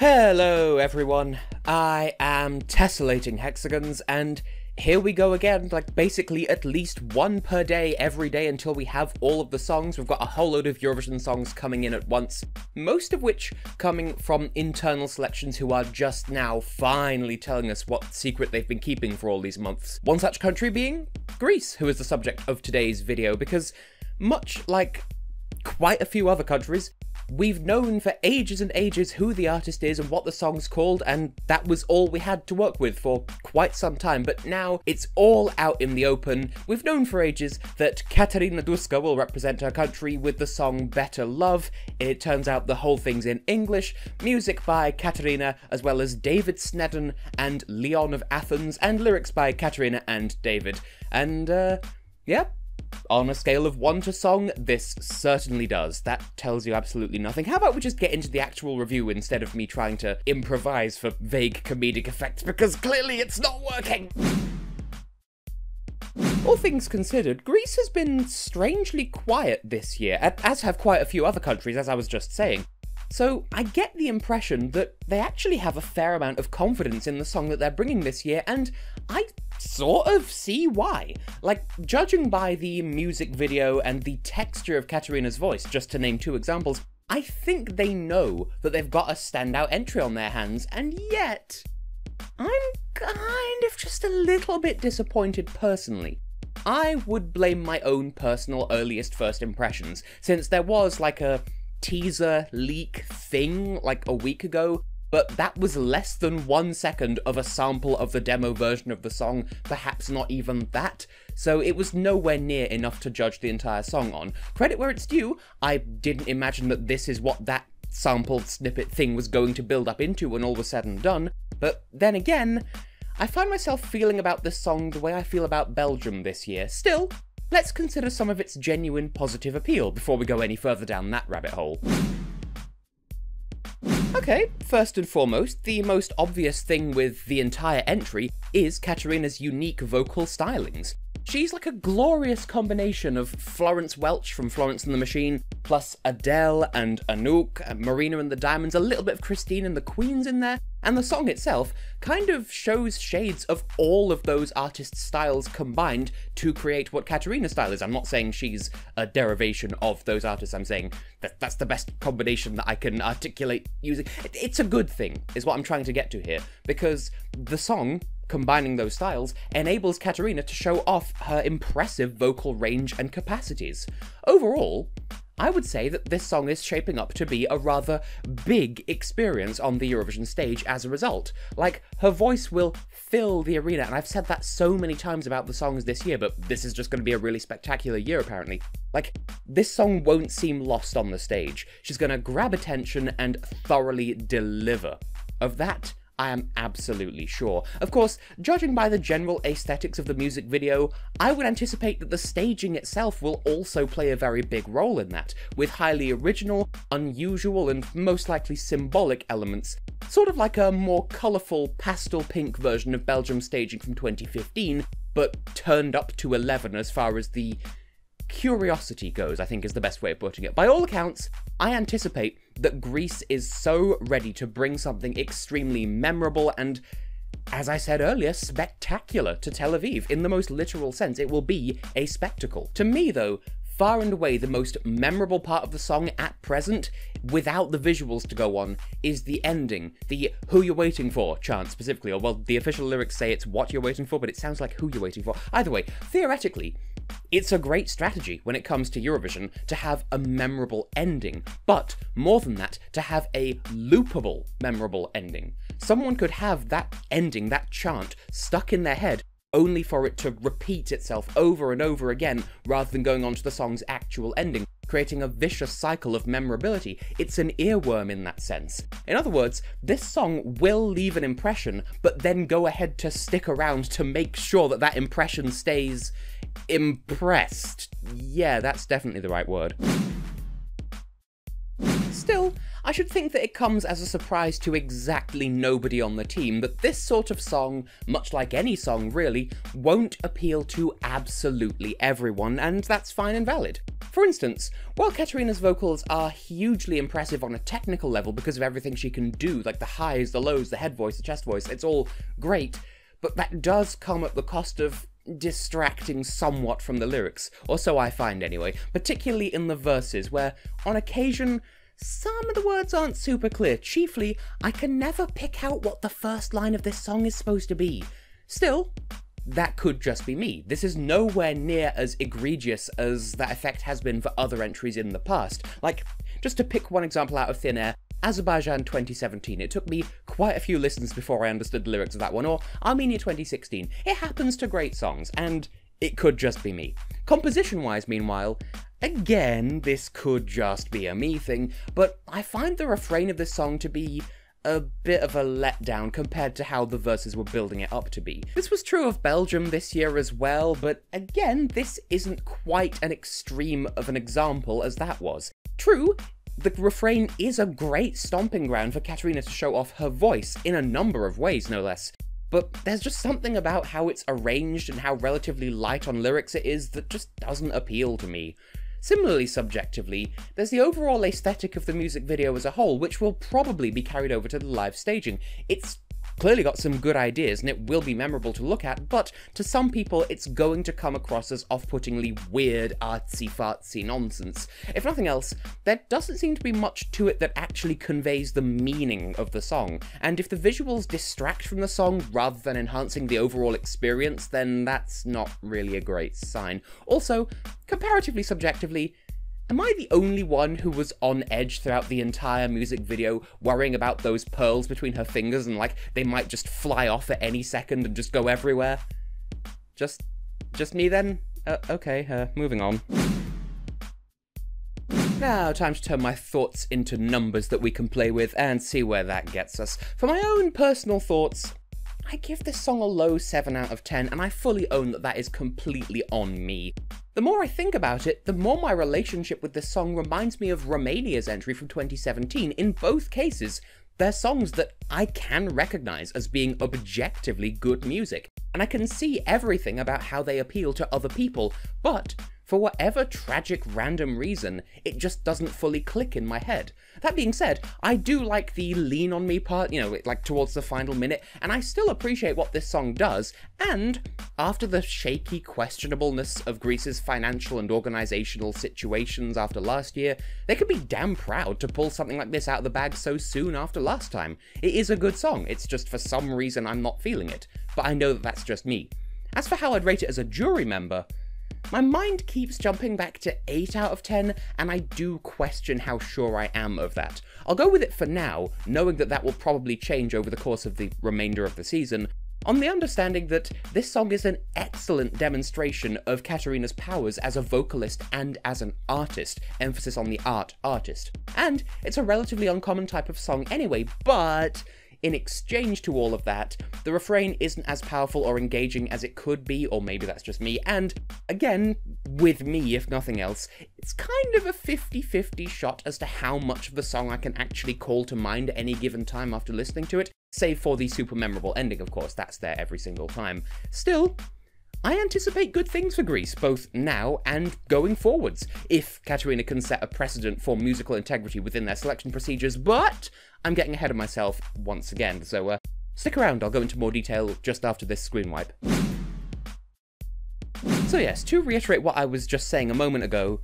Hello everyone, I am Tessellating Hexagons, and here we go again, like basically at least one per day every day until we have all of the songs. We've got a whole load of Eurovision songs coming in at once, most of which coming from internal selections who are just now finally telling us what secret they've been keeping for all these months. One such country being Greece, who is the subject of today's video, because much like quite a few other countries, we've known for ages and ages who the artist is and what the song's called, and that was all we had to work with for quite some time, but now it's all out in the open. We've known for ages that Katerine Duska will represent her country with the song Better Love. It turns out the whole thing's in English, music by Katerina, as well as David Snedden and Leon of Athens, and lyrics by Katerina and David. And, yeah. On a scale of 1 to song, this certainly does. That tells you absolutely nothing. How about we just get into the actual review instead of me trying to improvise for vague comedic effect, because clearly it's not working! All things considered, Greece has been strangely quiet this year, as have quite a few other countries, as I was just saying. So I get the impression that they actually have a fair amount of confidence in the song that they're bringing this year, and I sort of see why. Like, judging by the music video and the texture of Katerina's voice, just to name two examples, I think they know that they've got a standout entry on their hands, and yet I'm kind of just a little bit disappointed personally. I would blame my own personal earliest first impressions, since there was like a teaser leak thing like a week ago, but that was less than 1 second of a sample of the demo version of the song, perhaps not even that, so it was nowhere near enough to judge the entire song on. Credit where it's due, I didn't imagine that this is what that sampled snippet thing was going to build up into when all was said and done, but then again, I find myself feeling about this song the way I feel about Belgium this year. Still, let's consider some of its genuine positive appeal before we go any further down that rabbit hole. Okay, first and foremost, the most obvious thing with the entire entry is Katerina's unique vocal stylings. She's like a glorious combination of Florence Welch from Florence and the Machine, plus Adele and Anouk, and Marina and the Diamonds, a little bit of Christine and the Queens in there, and the song itself kind of shows shades of all of those artists' styles combined to create what Katerina's style is. I'm not saying she's a derivation of those artists, I'm saying that that's the best combination that I can articulate using. It's a good thing, is what I'm trying to get to here, because the song, combining those styles, enables Katerina to show off her impressive vocal range and capacities. Overall, I would say that this song is shaping up to be a rather big experience on the Eurovision stage as a result. Like, her voice will fill the arena, and I've said that so many times about the songs this year, but this is just going to be a really spectacular year apparently. Like, this song won't seem lost on the stage. She's going to grab attention and thoroughly deliver. Of that, I am absolutely sure. Of course, judging by the general aesthetics of the music video, I would anticipate that the staging itself will also play a very big role in that, with highly original, unusual, and most likely symbolic elements, sort of like a more colourful pastel pink version of Belgium staging from 2015, but turned up to 11 as far as the curiosity goes, I think is the best way of putting it. By all accounts, I anticipate that Greece is so ready to bring something extremely memorable and, as I said earlier, spectacular to Tel Aviv. In the most literal sense, it will be a spectacle. To me, though, far and away the most memorable part of the song at present, without the visuals to go on, is the ending, the "who you're waiting for" chant specifically, or well, the official lyrics say it's what you're waiting for, but it sounds like who you're waiting for. Either way, theoretically, it's a great strategy when it comes to Eurovision to have a memorable ending, but more than that, to have a loopable memorable ending. Someone could have that ending, that chant, stuck in their head only for it to repeat itself over and over again rather than going on to the song's actual ending, creating a vicious cycle of memorability. It's an earworm in that sense. In other words, this song will leave an impression, but then go ahead to stick around to make sure that that impression stays impressed. Yeah, that's definitely the right word. Still, I should think that it comes as a surprise to exactly nobody on the team that this sort of song, much like any song really, won't appeal to absolutely everyone, and that's fine and valid. For instance, while Katerina's vocals are hugely impressive on a technical level because of everything she can do, like the highs, the lows, the head voice, the chest voice, it's all great, but that does come at the cost of distracting somewhat from the lyrics, or so I find anyway, particularly in the verses, where, on occasion, some of the words aren't super clear. Chiefly, I can never pick out what the first line of this song is supposed to be. Still, that could just be me. This is nowhere near as egregious as that effect has been for other entries in the past. Like, just to pick one example out of thin air, Azerbaijan 2017. It took me quite a few listens before I understood the lyrics of that one, or Armenia 2016. It happens to great songs, and it could just be me. Composition-wise, meanwhile, again, this could just be a me thing, but I find the refrain of this song to be a bit of a letdown compared to how the verses were building it up to be. This was true of Belgium this year as well, but again, this isn't quite an extreme of an example as that was. True, the refrain is a great stomping ground for Katerina to show off her voice, in a number of ways no less, but there's just something about how it's arranged and how relatively light on lyrics it is that just doesn't appeal to me. Similarly subjectively, there's the overall aesthetic of the music video as a whole, which will probably be carried over to the live staging. It's clearly got some good ideas and it will be memorable to look at, but to some people it's going to come across as off-puttingly weird, artsy-fartsy nonsense. If nothing else, there doesn't seem to be much to it that actually conveys the meaning of the song, and if the visuals distract from the song rather than enhancing the overall experience, then that's not really a great sign. Also, comparatively subjectively, am I the only one who was on edge throughout the entire music video, worrying about those pearls between her fingers and like they might just fly off at any second and just go everywhere? Just me then? Okay, moving on. Now, time to turn my thoughts into numbers that we can play with and see where that gets us. For my own personal thoughts, I give this song a low 7 out of 10, and I fully own that that is completely on me. The more I think about it, the more my relationship with this song reminds me of Romania's entry from 2017. In both cases, they're songs that I can recognise as being objectively good music, and I can see everything about how they appeal to other people, but for whatever tragic random reason, it just doesn't fully click in my head. That being said, I do like the lean on me part, you know, like towards the final minute, and I still appreciate what this song does, and after the shaky questionableness of Greece's financial and organisational situations after last year, they could be damn proud to pull something like this out of the bag so soon after last time. It is a good song, it's just for some reason I'm not feeling it, but I know that that's just me. As for how I'd rate it as a jury member, my mind keeps jumping back to 8 out of 10, and I do question how sure I am of that. I'll go with it for now, knowing that that will probably change over the course of the remainder of the season, on the understanding that this song is an excellent demonstration of Katerina's powers as a vocalist and as an artist, emphasis on the artist. And it's a relatively uncommon type of song anyway, but in exchange to all of that, the refrain isn't as powerful or engaging as it could be, or maybe that's just me, and again, with me if nothing else, it's kind of a 50-50 shot as to how much of the song I can actually call to mind at any given time after listening to it, save for the super memorable ending, of course, that's there every single time. Still, I anticipate good things for Greece, both now and going forwards, if Katerina can set a precedent for musical integrity within their selection procedures, but I'm getting ahead of myself once again, so stick around, I'll go into more detail just after this screen wipe. So yes, to reiterate what I was just saying a moment ago,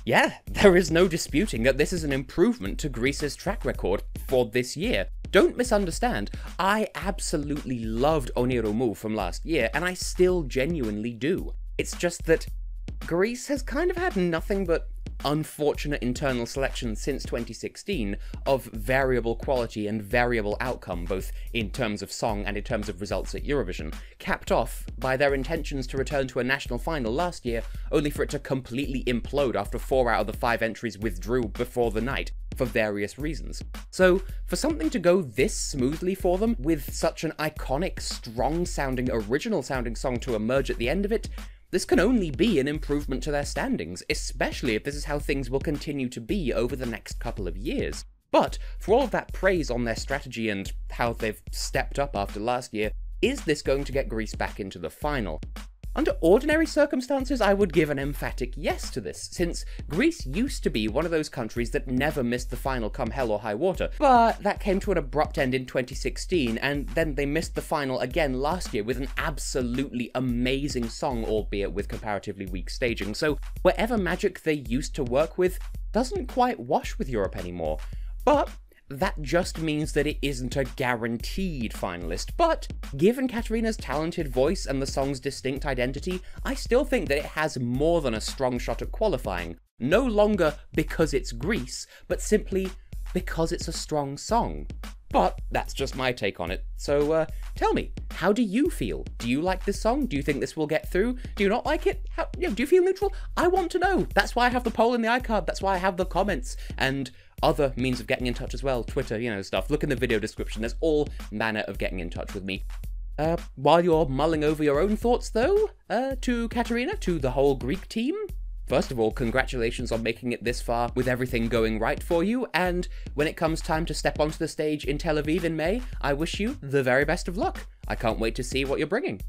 yeah, there is no disputing that this is an improvement to Greece's track record for this year. Don't misunderstand, I absolutely loved Oniromu from last year, and I still genuinely do. It's just that Greece has kind of had nothing but unfortunate internal selection since 2016 of variable quality and variable outcome, both in terms of song and in terms of results at Eurovision, capped off by their intentions to return to a national final last year, only for it to completely implode after 4 out of the 5 entries withdrew before the night, for various reasons. So, for something to go this smoothly for them, with such an iconic, strong-sounding, original-sounding song to emerge at the end of it, this can only be an improvement to their standings, especially if this is how things will continue to be over the next couple of years. But for all of that praise on their strategy and how they've stepped up after last year, is this going to get Greece back into the final? Under ordinary circumstances, I would give an emphatic yes to this, since Greece used to be one of those countries that never missed the final come hell or high water, but that came to an abrupt end in 2016, and then they missed the final again last year with an absolutely amazing song, albeit with comparatively weak staging, so whatever magic they used to work with doesn't quite wash with Europe anymore. But that just means that it isn't a guaranteed finalist, but given Katerina's talented voice and the song's distinct identity, I still think that it has more than a strong shot at qualifying. No longer because it's Greece, but simply because it's a strong song. But that's just my take on it. So tell me, how do you feel? Do you like this song? Do you think this will get through? Do you not like it? Do you feel neutral? I want to know. That's why I have the poll in the iCard. That's why I have the comments and other means of getting in touch as well. Twitter, stuff. Look in the video description. There's all manner of getting in touch with me. While you're mulling over your own thoughts, though, to Katerina, to the whole Greek team, first of all, congratulations on making it this far with everything going right for you, and when it comes time to step onto the stage in Tel Aviv in May, I wish you the very best of luck. I can't wait to see what you're bringing.